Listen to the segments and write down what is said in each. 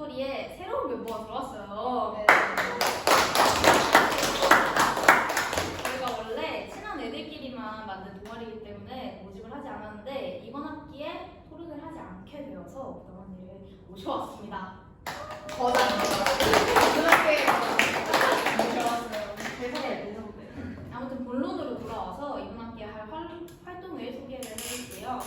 동아리에 새로운 멤버가 들어왔어요. 네. 저희가 원래 친한 애들끼리만 만든 동아리이기 때문에 모집을 하지 않았는데 이번 학기에 토론을 하지 않게 되어서 부담 언니를 모셔왔습니다. 아무튼 본론으로 돌아와서 이번 학기에 할 활동을 소개를 해볼게요.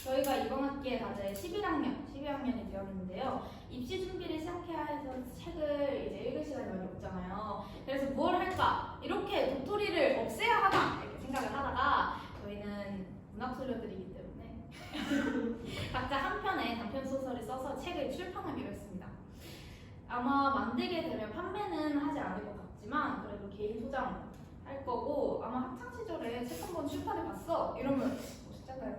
저희가 이번 학기에 다들 11학년이 되었는데요. 입시 준비를 시작해야 해서 책을 이제 읽을 시간이 많이 없잖아요. 그래서 무엇 할까? 이렇게 도토리를 없애야 하나? 이렇게 생각을 하다가 저희는 문학소녀들이기 때문에 각자 한 편의 단편 소설을 써서 책을 출판하기로 했습니다. 아마 만들게 되면 판매는 하지 않을 것 같지만 그래도 개인 소장 할 거고 아마 학창 시절에 책 한 번 출판해 봤어 이러면 멋있잖아요.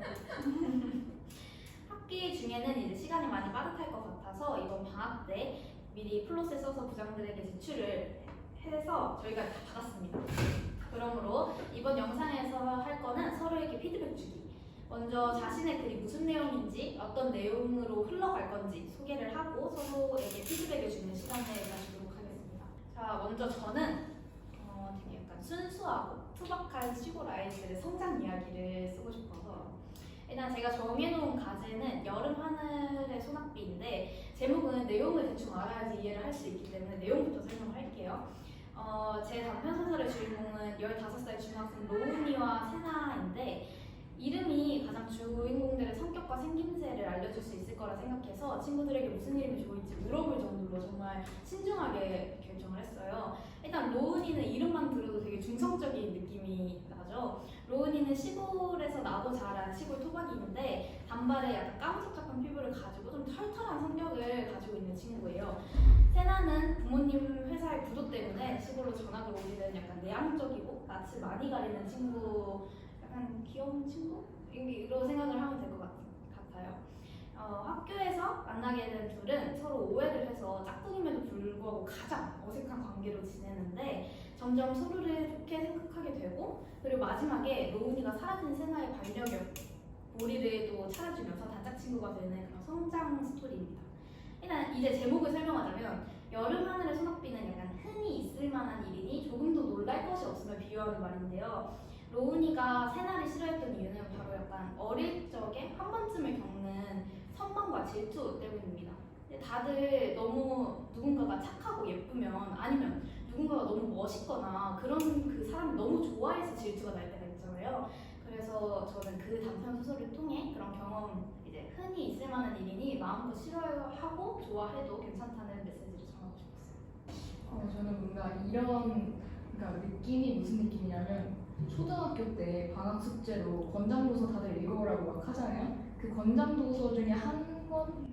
학기 중에는 이제 시간이 많이 빠듯할 것 같아서 이번 방학 때 미리 플롯을 써서 부장들에게 제출을 해서 저희가 다 받았습니다. 그러므로 이번 영상에서 할 거는 서로에게 피드백 주기. 먼저 자신의 글이 무슨 내용인지 어떤 내용으로 흘러갈 건지 소개를 하고 서로에게 피드백을 주는 시간을 가지도록 하겠습니다. 자, 먼저 저는 되게 약간 순수하고 투박한 시골 아이들의 성장 이야기를 쓰고 싶어서 일단 제가 정해놓은 과제는 여름 하늘의 소낙비인데 제목은 내용을 대충 알아야지 이해를 할 수 있기 때문에 내용부터 설명을 할게요. 제 단편 소설의 주인공은 15살 중학생 로운이와 세나인데 이름이 가장 주인공들의 성격과 생김새를 알려줄 수 있을 거라 생각해서 친구들에게 무슨 이름이 좋을지 물어볼 정도로 정말 신중하게 결정을 했어요. 일단 로운이는 이름만 들어도 되게 중성적인 느낌이 나죠. 로운이는 시골에서 나고 자란 시골 토박이인데 단발에 약간 까무잡잡한 피부를 가지고 좀 털털한 성격을 가지고 있는 친구예요. 세나는 부모님 회사의 구도 때문에 시골로 전학을 오기는 약간 내향적이고 낯을 많이 가리는 친구, 약간 귀여운 친구? 이런 생각을 하면 될 것 같아요. 학교에서 만나게 된 둘은 서로 오해를 해서 짝꿍임에도 불구하고 가장 어색한 관계로 지내는데 점점 서로를 좋게 생각하게 되고 그리고 마지막에 로운이가 사라진 세나의 반려견 보리를 또 찾아주면서 단짝 친구가 되는 그런 성장 스토리입니다. 일단 이제 제목을 설명하자면 여름 하늘의 소낙비는 약간 흔히 있을 만한 일이니 조금도 놀랄 것이 없음을 비유하는 말인데요. 로운이가 세나를 싫어했던 이유는 바로 약간 어릴 적에 한 번쯤을 겪는 선망과 질투 때문입니다. 다들 너무 누군가가 착하고 예쁘면 아니면 누군가가 너무 멋있거나 그런 그 사람을 너무 좋아해서 질투가 날 때가 있잖아요. 그래서 저는 그 단편 소설을 통해 그런 경험, 이제 흔히 있을 만한 일이니 마음껏 싫어하고 좋아해도 괜찮다는 메시지를 전하고 싶었어요. 저는 뭔가 그러니까 느낌이 무슨 느낌이냐면 초등학교 때 방학 숙제로 권장도서 다들 읽어보라고 막 하잖아요. 그 권장도서 중에 한 권?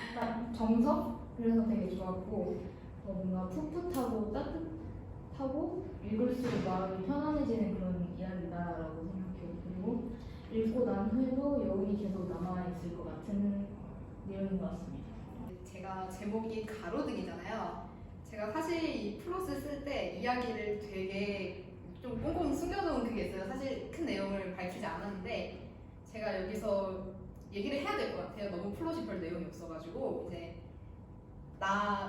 일단 정석? 그래서 되게 좋았고 뭔가 풋풋하고 따뜻하고 읽을수록 마음이 편안해지는 그런 이야기다라고 생각해요. 그리고 읽고 난 후에도 여운이 계속 남아있을 것 같은 내용인 것 같습니다. 제가 제목이 가로등이잖아요. 제가 사실 이 플롯을 쓸 때 이야기를 되게 좀 꽁꽁 숨겨놓은 그게 있어요. 사실 큰 내용을 밝히지 않았는데 제가 여기서 얘기를 해야 될 것 같아요. 너무 플롯이 별 내용이 없어가지고 이제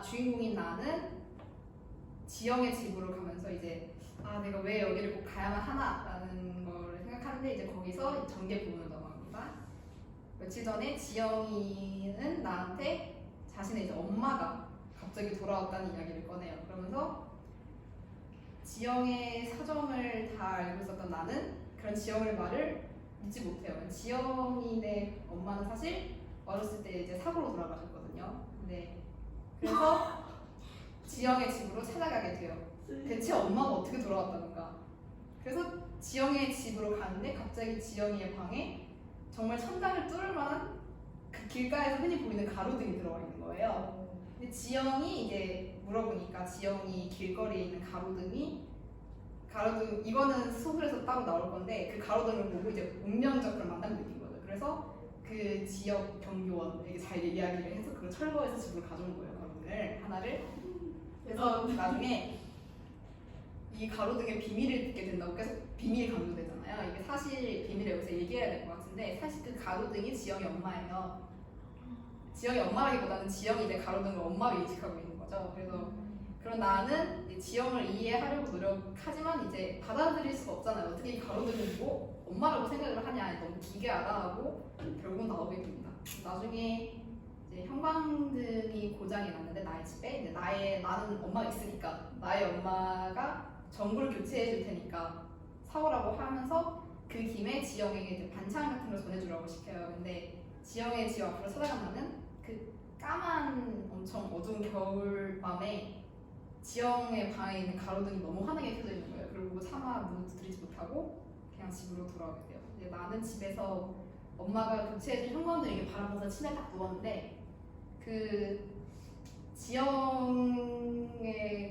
주인공인 나는 지영의 집으로 가면서 이제 내가 왜 여기를 꼭 가야만 하나라는 걸 생각하는데 이제 거기서 전개 부분을 넘어갑니다. 며칠 전에 지영이는 나한테 자신의 이제 엄마가 갑자기 돌아왔다는 이야기를 꺼내요. 그러면서 지영의 사정을 다 알고 있었던 나는 그런 지영의 말을 믿지 못해요. 지영이네 엄마는 사실 어렸을 때 이제 사고로 돌아가셨거든요. 네. 그래서 지영의 집으로 찾아가게 돼요. 대체 엄마가 어떻게 돌아왔다는가? 그래서 지영의 집으로 가는데 갑자기 지영이의 방에 정말 천장을 뚫을 만한 그 길가에서 흔히 보이는 가로등이 들어와 있는 거예요. 근데 지영이 이제 물어보니까 지영이 길거리에 있는 가로등 이거는 소설에서 따로 나올 건데 그 가로등을 보고 이제 운명적 그런 만남을 느낀 거죠. 그래서 그 지역 경교원에게 잘 이야기를 해서 그걸 철거해서 집으로 가져온 거예요. 가로등을 하나를. 그래서 나중에 이 가로등의 비밀을 듣게 된다고 계속 비밀이 강조되잖아요. 이게 사실 비밀을 여기서 얘기해야 될 것 같은데 사실 그 가로등이 지영의 엄마예요. 지영이 엄마라기보다는 지영이 이제 가로등을 엄마로 인식하고 있는 거죠. 그래서 그런 나는 이제 지영을 이해하려고 노력하지만 이제 받아들일 수가 없잖아요. 어떻게 이 가로등을 뭐 엄마라고 생각을 하냐, 너무 기괴하다 하고 결국은 나오게 됩니다. 나중에 이제 형광등이 고장이 났는데 나의 집에 이제 나는 엄마가 있으니까 나의 엄마가 전구를 교체해 줄 테니까 사오라고 하면서 그 김에 지영에게 이제 반찬 같은 걸 전해주라고 시켜요. 근데 지영의 집 앞으로 찾아가면은 그 까만 엄청 어두운 겨울 밤에 지영의 방에 있는 가로등이 너무 환하게 켜져 있는 거예요. 그리고 차마 문을 두드리지 못하고 그냥 집으로 돌아오게 돼요. 이제 나는 집에서 엄마가 교체해준 형광등 이렇게 바라보면서 침대에 딱 누웠는데 그 지영의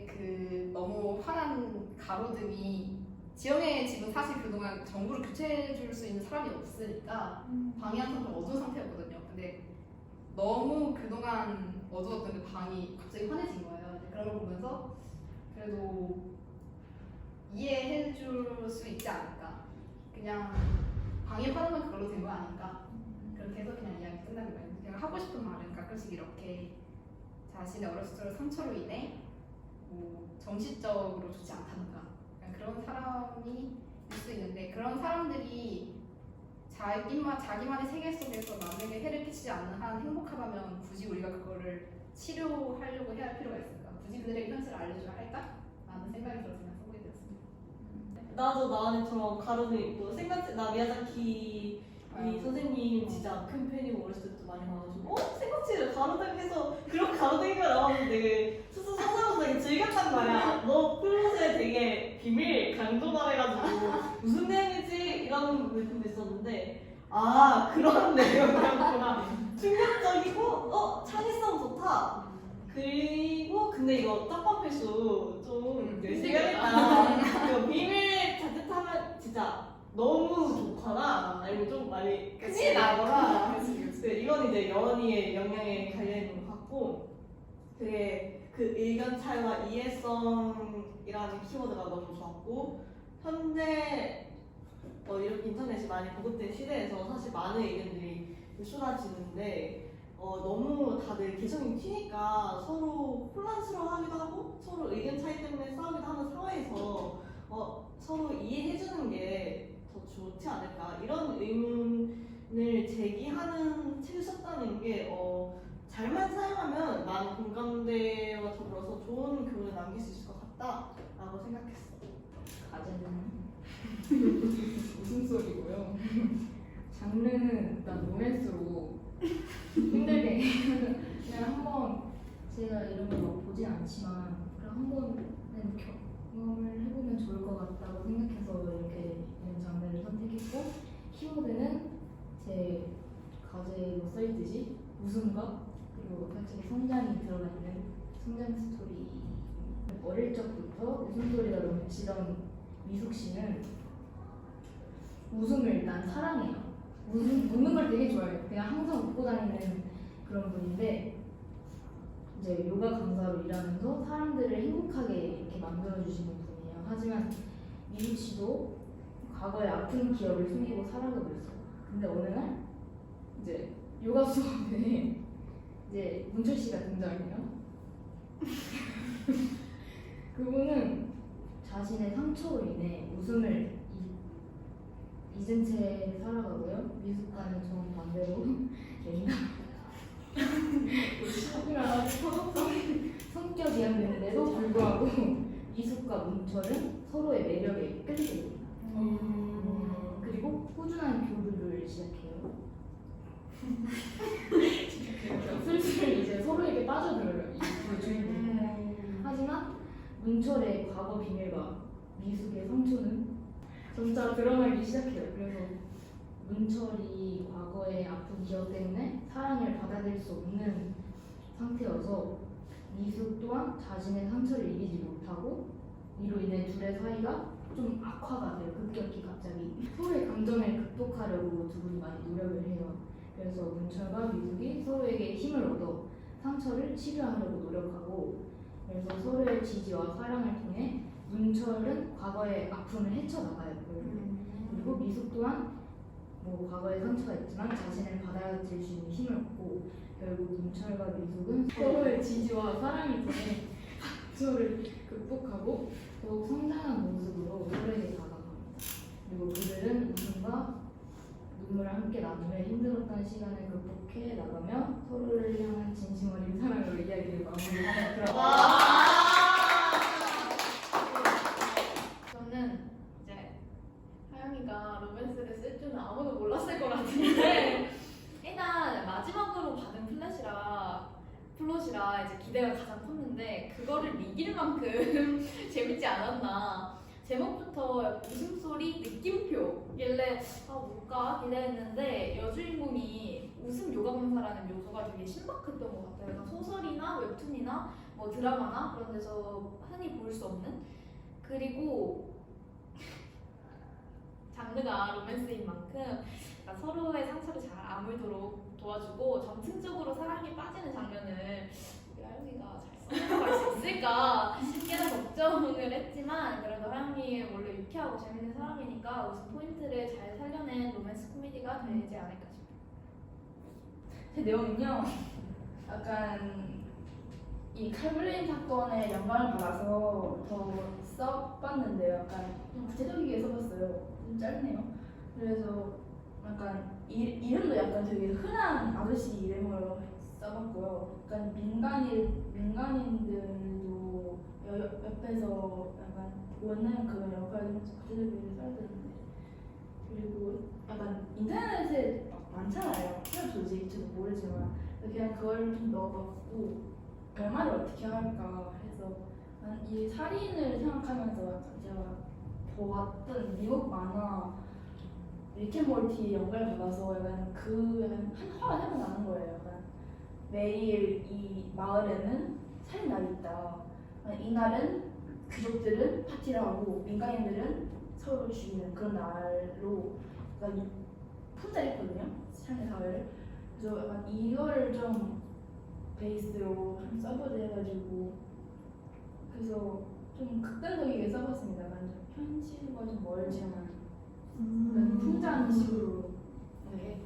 그 너무 환한 가로등이 지영의 집은 사실 그동안 전구를 교체해줄 수 있는 사람이 없으니까 방이 항상 좀 어두운 상태였거든요. 근데 너무 그동안 어두웠던 그 방이 갑자기 환해진 거예요. 이제 그런 걸 보면서 그래도 이해해줄 수 있지 않을까. 그냥 방이 환하면 그걸로 된 거 아닌가. 그렇게 해서 그냥 이야기 끝나는 거예요. 제가 하고 싶은 말은 가끔씩 이렇게 자신의 어렸을 적 상처로 인해 뭐 정신적으로 좋지 않다든가 그런 사람이 있을 수 있는데 그런 사람들이 자기만의 세계 속에서 남에게 해를 끼치지 않는 한 행복하다면 굳이 우리가 그거를 치료하려고 해야 할 필요가 있을까? 굳이 그들에게 현실을 알려줘야 할까? 라는 생각이 들어서 그냥 써보게 되었습니다. 나도 나은이처럼 가로등 있고 나 미야자키 이 선생님 진짜 큰 팬이고 어렸을 때도 많이 봐가지고 생각지를 가로등해서 그런 가로등이가 나왔는데 스스로 선생님도 되게 즐겼단 말이야. 너 플롯에 되게 비밀 강조말해가지고 무슨 내용이지? 이런 느낌도 있었는데 아 그런 내용이었구나. 충격적이고 창의성 좋다. 그리고 근데 이거 떡밥 필수 좀 열심히 해야겠다. 이거 비밀 자칫하면 진짜 너무 좋거나 아니면 좀 많이 큰일 나거나 네, 이건 이제 여언니의 역량에 관련된 것 같고 되게 그 의견 차이와 이해성이라는 키워드가 너무 좋았고 현재 이렇게 인터넷이 많이 보급된 시대에서 사실 많은 의견들이 쏟아지는데 너무 다들 개성이 튀니까 서로 혼란스러워하기도 하고 서로 의견 차이 때문에 싸우기도 하는 상황에서 서로 이해해주는 게 더 좋지 않을까 이런 의문을 제기하는 책을 썼다는 게 잘만 사용하면 많은 공감대와 더불어서 좋은 교훈을 남길 수 있을 것 같다라고 생각했어. 가제는 무슨 소리고요? 장르는 일단 로맨스로 힘들게 그냥 한번 제가 이런 걸 막 보진 않지만 그냥 한번은 경험을 해보면 좋을 것 같다고 생각해서 이렇게 이런 장르를 선택했고 키워드는 제 과제에 써있듯이 웃음과 그리고 살짝 성장이 들어가 있는 성장 스토리. 어릴 적부터 웃음소리가 넘치던 미숙 씨는 웃음을 일단 사랑해요. 웃는 걸 되게 좋아해요. 그냥 항상 웃고 다니는 그런 분인데 이제 요가 강사로 일하면서 사람들을 행복하게 이렇게 만들어주시는 분이에요. 하지만 미숙 씨도 과거의 아픈 기억을 숨기고 살아가고 있어요. 근데 어느 날 이제 요가 수업에 이제 문철 씨가 등장해요. 그분은 자신의 상처로 인해 웃음을 잊은 채 살아가고요. 미숙과는 정반대로 옛날 성격이었는데도 불구하고 미숙과 문철은 서로의 매력에 끌리게 됩니다. 그리고 꾸준한 교류를 시작해요. 슬슬 이제 서로에게 빠져들어요. 이 주인공. 하지만 문철의 과거 비밀과 미숙의 상처는 점차 드러나기 시작해요. 그래서 문철이 과거의 아픈 기억 때문에 사랑을 받아들일 수 없는 상태여서 미숙 또한 자신의 상처를 이기지 못하고 이로 인해 둘의 사이가 좀 악화가 돼요. 급격히 갑자기 서로의 감정을 극복하려고 두 분이 많이 노력을 해요. 그래서 문철과 미숙이 서로에게 힘을 얻어 상처를 치료하려고 노력하고 그래서 서로의 지지와 사랑을 통해 문철은 과거의 아픔을 헤쳐나가요. 그리고 미숙 또한 뭐 과거의 상처가 있지만 자신을 받아들일 수 있는 힘을 얻고 결국 눈철과 미숙은 서로의 지지와 사랑이 통해 각조를 극복하고 더욱 성장한 모습으로 서로에게 다가갑니다. 그리고 그들은 웃음과 눈물을 함께 나누며 힘들었던 시간을 극복해 나가며 서로를 향한 진심 어린 사랑으로 이야기를 마무리하는 그런 저는 이제 하영이가 로맨스를 쓸 줄은 아무도 몰랐을 것 같은데 일단 마지막으로 받은 플롯이라 이제 기대가 가장 컸는데 그거를 이길 만큼 재밌지 않았나. 제목부터 웃음소리 느낌표길래 뭘까 기대했는데 여주인공이 웃음 요가봉사라는 요소가 되게 신박했던 것 같아요. 그러니까 소설이나 웹툰이나 뭐 드라마나 그런 데서 흔히 볼 수 없는, 그리고 장르가 로맨스인 만큼 그러니까 서로의 상처를 잘 아물도록 도와주고 점층적으로 사랑에 빠지는 장면을 우리 하영이가 잘 써내려갈 수 있을까 꽤나 걱정을 했지만 그래도 하영이 원래 유쾌하고 재밌는 사람이니까 웃음 포인트를 잘 살려낸 로맨스 코미디가 되지 않을까 싶어요. 제 내용은요, 약간 이 칼블레인 사건에 영감을 받아서 더 써봤는데요. 약간 좀 구체적이게 써봤어요. 좀 짧네요. 그래서 약간 이름도 약간 되게 흔한 아저씨 이름으로 써봤고요. 약간 민간인들도 옆에서 약간 원하는 그런 역할을 구체적으로 써야 되는데, 그리고 약간 인터넷에 많잖아요. 그런 조직 저도 모르지만 그냥 그걸 좀 넣어봤고 결말을 어떻게 할까 해서 이 살인을 생각하면서 약간 제가 보았던 미국 만화 리앤모티 영감을 받아서 약간 약간 한 화가 생각나는 거예요. 약간 매일 이 마을에는 살인날이 있다. 이날은 귀족들은 파티를 하고 민간인들은 서로 죽이는 그런 날로 약간 풍자했거든요. 삶의 사회를. 그래서 약간 이거를 좀 베이스로 좀 써보자 해가지고 그래서 좀 극단적이게 써봤습니다. 약간 좀 현실과 좀 멀지만 약간 풍자하는 식으로. 네.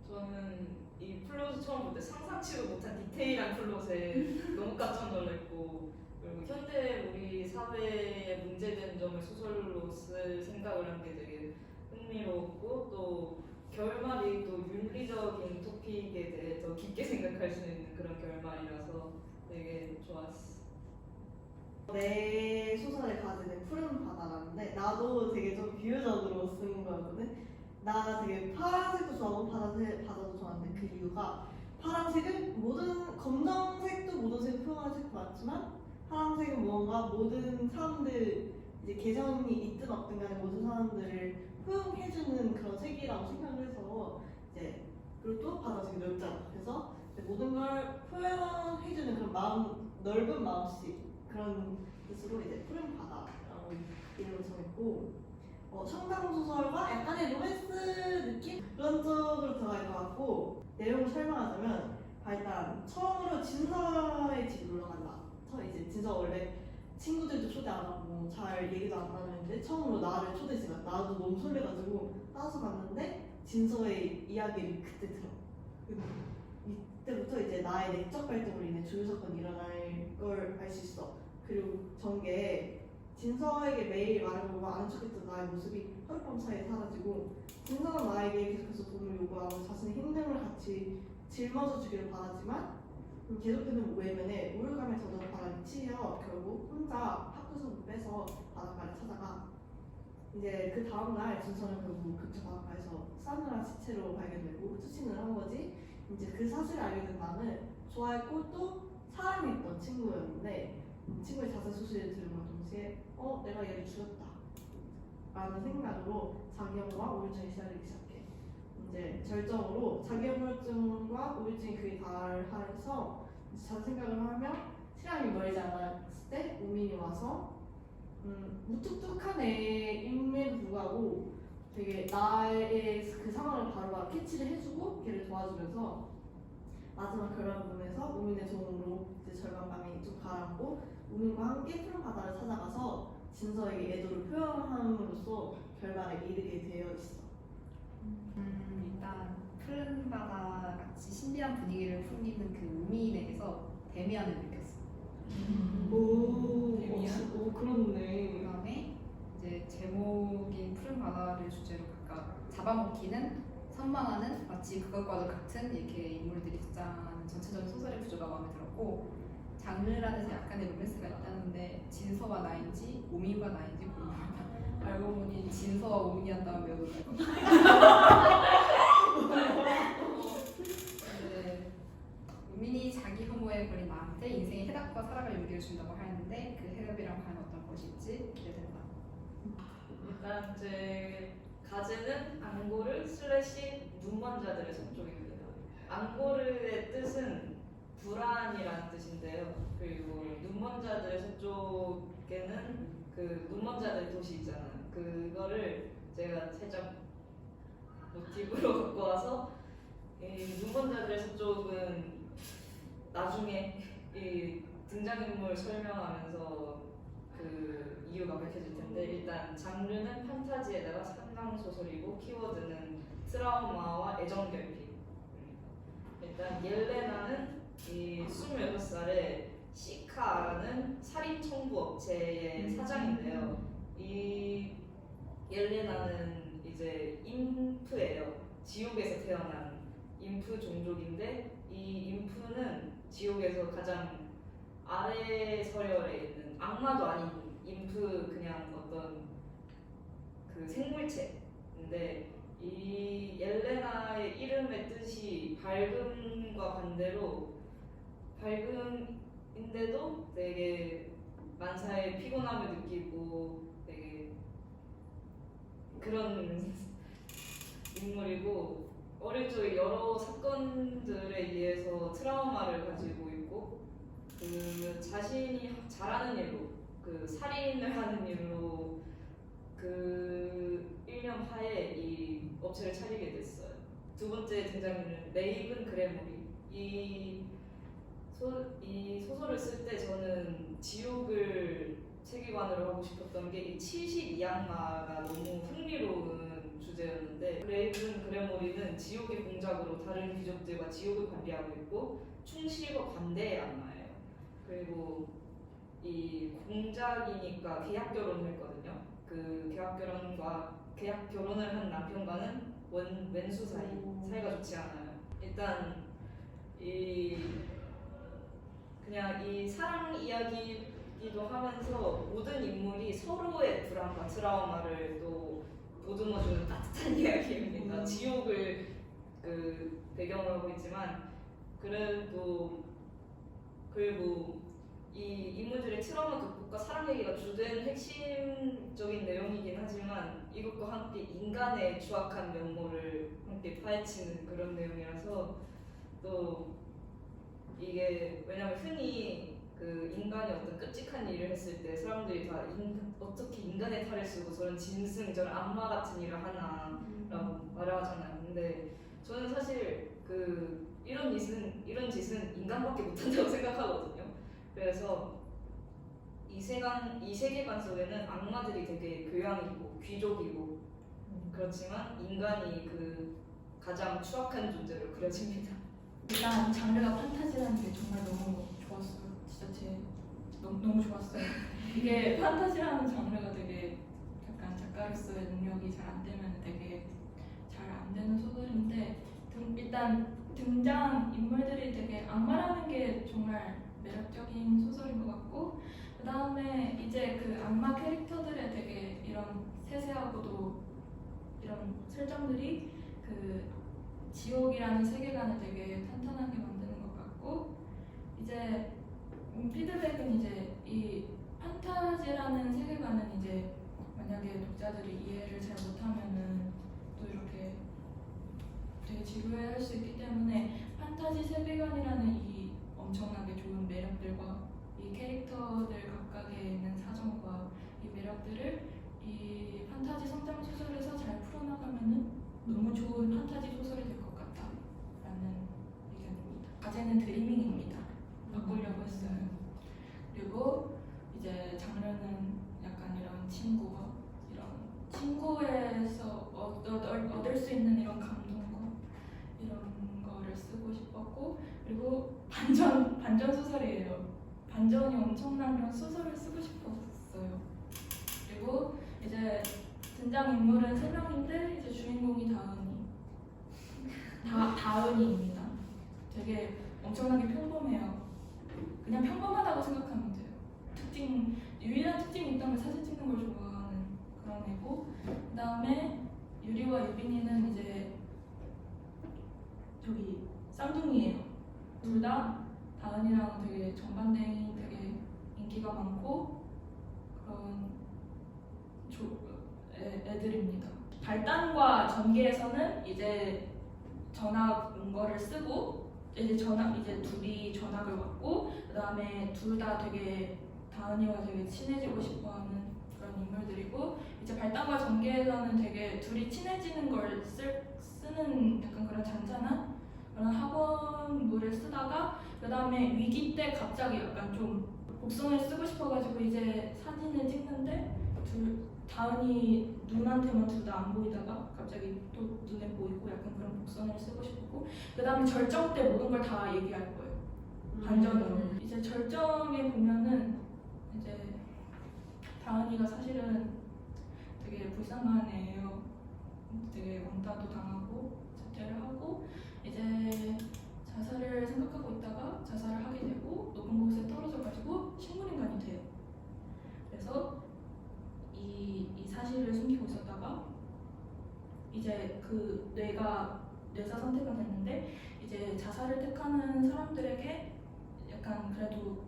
저는 이 플롯을 처음 볼 때 상상치도 못한 디테일한 플롯에 너무 깜짝 놀랐고, 그리고 현대 우리 사회에 문제된 점을 소설로 쓸 생각을 한 게 되게 흥미로웠고, 또 결말이 또 윤리적인 토픽에 대해 더 깊게 생각할 수 있는 그런 결말이라서 되게 좋았어. 내 소설에 가지는 푸른 바다라는데 나도 되게 좀 비유적으로 쓴 거거든. 나 되게 파란색도 좋아하고 바다도 좋아하는데 그 이유가 파란색은 검정색도 모든 색 표현하는 색도 많지만 파란색은 뭔가 모든 사람들 이제 개성이 있든 없든 간에 모든 사람들을 포용해주는 그런 색이라고 생각을 해서 이제 그리고 또 바다가 되게 넓잖아. 그래서 모든 걸 포용해주는 그런 넓은 마음씨 그런 뜻으로 이제 푸른 바다라고 이름을 정했고, 청당 소설과 약간의 로맨스 느낌 그런 쪽으로 들어갈 것 같고, 내용을 설명하자면 일단 처음으로 진서의 집으로 올라간다. 이제 진서 원래 친구들도 초대 안 하고 잘 얘기도 안 나누는데 처음으로 나를 초대했으니까 나도 너무 설레가지고 따라서 갔는데 진서의 이야기를 그때 들어. 이때부터 이제 나의 내적 발동으로 인해 조류 사건이 일어날 걸 알 수 있어. 그리고 전개에 진서에게 매일 말해보고 아는 척했던 나의 모습이 하룻밤 사이에 사라지고, 진서는 나에게 계속해서 돈을 요구하고 자신의 힘듦을 같이 짊어져 주기를 바라지만 계속되는 외면에 우울감에 젖어 바람이 치여 결국 혼자 학교 수업을 빼서 바닷가를 찾아가. 이제 그 다음날 진서는 결국 근처 바닷가에서 싸늘한 시체로 발견되고 수신을 한 거지. 이제 그 사실을 알게 된 나는 좋아했고 또 사랑했던 친구였는데 친구의 자살 소식을 들음과 동시에 내가 얘를 죽였다 라는 생각으로 자기혐오와 우울증이 시작되기 시작해. 이제 절정으로 자기혐오증과 우울증이 그에 달해서 자주 생각을 하며 시간이 멀지 않았을 때 우민이 와서 무뚝뚝한 애임에도 불구하고 되게 나의 그 상황을 바로바로 캐치를 해주고 걔를 도와주면서 마지막 결말 부분에서 우민의 도움으로 이제 절망감이 좀 가라앉고 우민과 함께 푸른 바다를 찾아가서 진서에게 애도를 표현함으로써 결말에 이르게 되어 있어. 일단 푸른 바다 같이 신비한 분위기를 풍기는 그 우미인에게서 데미안을 느꼈어요. 오, 그렇네. 그다음에 이제 제목인 푸른 바다를 주제로 각각 잡아먹히는, 선망하는, 마치 그것과도 같은 이렇게 인물들이 등장하는 전체적인 소설의 구조가 마음에 들었고, 장르라는 약간의 로맨스가 있다는데 진서와 나인지 우민과 나인지 고민하다. 알고 보니 진서와 우민이 한다면 매우 놀랄 것 네, 우민이 자기 혐오에 걸린 나한테 인생의 해답과 살아갈 용기를 준다고 하는데 그 해답이란 과연 어떤 것일지 기대된다. 일단 제 가제는 앙고르 슬래시 눈먼자들의 서쪽입니다. 앙고르의 뜻은 불안이라는 뜻인데요. 그리고 눈먼자들의 서쪽에는 그 눈먼자들 도시 있잖아요. 그거를 제가 살짝 모티브로 갖고 와서 이 눈먼자들의 서쪽은 나중에 이 등장인물 설명하면서 그 이유가 밝혀질 텐데, 일단 장르는 판타지에다가 상상 소설이고 키워드는 트라우마와 애정 결핍. 일단 옐레나는 이 26살의 시카라는 살인 청부 업체의 사장인데요. 이 옐레나는 이제 인프예요. 지옥에서 태어난 인프 종족인데, 이 인프는 지옥에서 가장 아래 서열에 있는, 악마도 아닌 인프, 그냥 어떤 그 생물체인데, 이 옐레나의 이름의 뜻이 밝음과 반대로 밝음인데도 되게 만사에 피곤함을 느끼고 되게 그런 인물이고, 어릴 적에 여러 사건들에 의해서 트라우마를 가지고 있고, 그 자신이 잘하는 일로, 그 살인을 하는 일로 그 1년 하에 이 업체를 차리게 됐어요. 두 번째 등장인물은 레이븐 그레모리. 이 소설을 쓸 때 저는 지옥을 세계관으로 하고 싶었던 게 이 72악마가 너무 흥미로운 주제였는데, 레이븐 그레모리는 지옥의 공작으로 다른 귀족들과 지옥을 관리하고 있고 충실과 관대의 악마예요. 그리고 이 공작이니까 계약 결혼을 했거든요. 그 계약 결혼을 한 남편과는 왼수 사이가 좋지 않아요. 일단 그냥 이 사랑 이야기이기도 하면서 모든 인물이 서로의 불안과 트라우마를 또 보듬어주는 따뜻한 이야기입니다. 지옥을 그 배경으로 하고 있지만, 그래도 그리고 이 인물들의 트라우마 극복과 사랑 얘기가 주된 핵심적인 내용이긴 하지만, 이것과 함께 인간의 추악한 면모를 함께 파헤치는 그런 내용이라서, 또 이게 왜냐면 흔히 그 인간이 어떤 끔찍한 일을 했을 때 사람들이 다 어떻게 인간의 탈을 쓰고 저런 짐승, 저런 악마 같은 일을 하나라고 말을 하잖아요. 근데 저는 사실 이런 짓은 인간밖에 못한다고 생각하거든요. 그래서 이 세계관 속에는 악마들이 되게 교양이고 귀족이고 그렇지만 인간이 그 가장 추악한 존재로 그려집니다. 일단 장르가 판타지라는 게 정말 너무 좋았어요. 진짜 너무 좋았어요. 이게 판타지라는 장르가 되게 약간 작가로서의 능력이 잘 안 되면 되게 잘 안 되는 소설인데, 일단 등장 인물들이 되게 악마라는 게 정말 매력적인 소설인 것 같고, 그 다음에 이제 그 악마 캐릭터들의 되게 이런 세세하고도 이런 설정들이 그 지옥이라는 세계관을 되게 탄탄하게 만드는 것 같고, 이제 피드백은 이제 이 판타지라는 세계관은 이제 만약에 독자들이 이해를 잘 못하면은 또 이렇게 되게 지루해할 수 있기 때문에, 판타지 세계관이라는 이 엄청나게 좋은 매력들과 이 캐릭터들 각각에 있는 사정과 이 매력들을 이 판타지 성장 소설에서 잘 풀어나가면은 너무 좋은 판타지 소설이 될 것 같다라는 의견입니다. 과제는 드리밍입니다. 바꾸려고 했어요. 그리고 이제 장르는 약간 이런 친구에서 얻을 수 있는 이런 감동과 같고, 그리고 반전 소설이에요. 반전이 엄청난 그런 소설을 쓰고 싶었어요. 그리고 이제 등장 인물은 3명인데 이제 주인공이 다은이입니다. 되게 엄청나게 평범해요. 그냥 평범하다고 생각하면 돼요. 유일한 특징이 있다면 사진 찍는 걸 좋아하는 그런 애고, 그 다음에 유리와 유빈이는 이제 저기 쌍둥이에요. 둘 다 다은이랑 되게 정반대인 되게 인기가 많고 그런 애들입니다. 발단과 전개에서는 이제 전학 온 거를 쓰고 이제 둘이 전학을 왔고, 그 다음에 둘 다 되게 다은이와 되게 친해지고 싶어하는 그런 인물들이고, 이제 발단과 전개에서는 되게 둘이 친해지는 걸 쓰는 약간 그런 잔잔한 그런 학원물을 쓰다가, 그 다음에 위기 때 갑자기 약간 좀 곡선을 쓰고 싶어가지고 이제 사진을 찍는데 다은이 눈한테만 둘 다 안 보이다가 갑자기 또 눈에 보이고 약간 그런 곡선을 쓰고 싶었고, 그 다음에 절정 때 모든 걸 다 얘기할 거예요. 반전으로. 이제 절정에 보면은 이제 다은이가 사실은 되게 불쌍한 애예요. 되게 왕따도 당하고 자퇴를 하고 이제 자살을 생각하고 있다가 자살을 하게 되고 높은 곳에 떨어져가지고 식물인간이 돼요. 그래서 이 사실을 숨기고 있었다가 이제 그 뇌사 선택가 됐는데, 이제 자살을 택하는 사람들에게 약간 그래도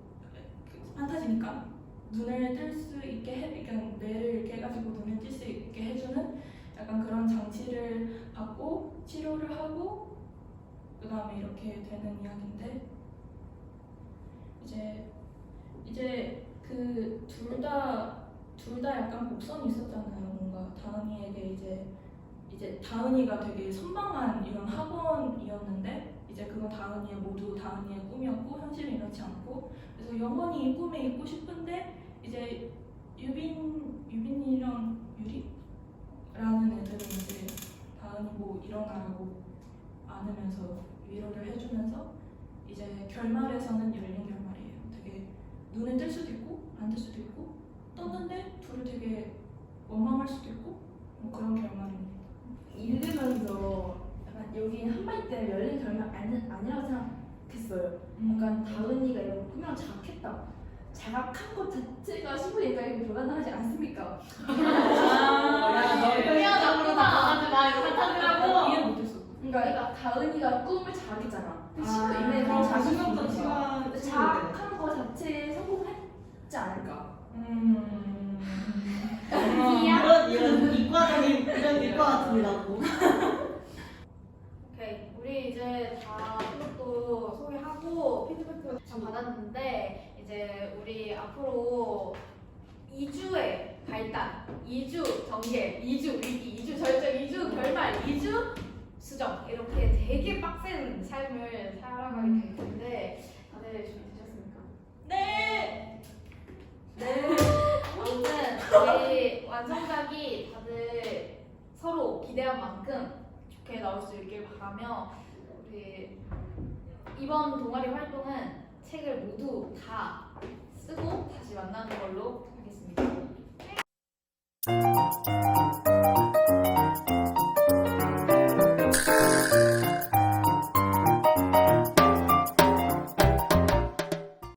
판타지니까 눈을 뜰 수 있게 그러니까 뇌를 이렇게 해가지고 눈을 뜰 수 있게 해주는 약간 그런 장치를 받고 치료를 하고 그 다음에 이렇게 되는 이야기인데, 이제 그 둘 다 약간 곡선이 있었잖아요. 뭔가 다은이에게 이제 다은이가 되게 선방한 이런 학원이었는데, 이제 그건 모두 다은이의 꿈이었고 현실은 이렇지 않고, 그래서 영원히 이 꿈에 있고 싶은데 이제 유빈이랑 유리라는 애들은 이제 다은이 뭐 일어나라고 안으면서 위로를 해주면서 이제 결말에서는 열린 결말이에요. 되게 눈에 뜰 수도 있고 안 뜰 수도 있고, 떴는데 둘이 되게 원망할 수도 있고 뭐 그런 결말입니다. 읽으면서 약간 여기 한마디 때문에 열린 결말 아니라고 생각했어요. 약간 다은이가 이런 꾸명 자각했다. 자각한 것 자체가 신분인가에게 불가능하지 않습니까? 미안하구나. 나 이거 판타지라고. 이해 못했어. 그러니까 다은이가 꿈을 자각했잖아. 신분인의 그럼 자신감 자신감도 자각. 자각한 것 자체에 성공했지 않을까? 이런 이과적인 이런 이과 같습니다. 오케이, 우리 이제 다 플롯도 소개하고 피드백도 잘 받았는데, 이제 우리 앞으로 2주의 발단, 2주 전개, 2주 위기, 2주 절정, 2주 결말, 2주 수정, 이렇게 되게 빡센 삶을 살아가게 될 텐데 다들 준비되셨습니까? 네. 아무튼 우리 완성작이 다들 서로 기대한 만큼 좋게 나올 수 있길 바라며, 우리 이번 동아리 활동은 책을 모두 다 쓰고 다시 만나는 걸로 하겠습니다.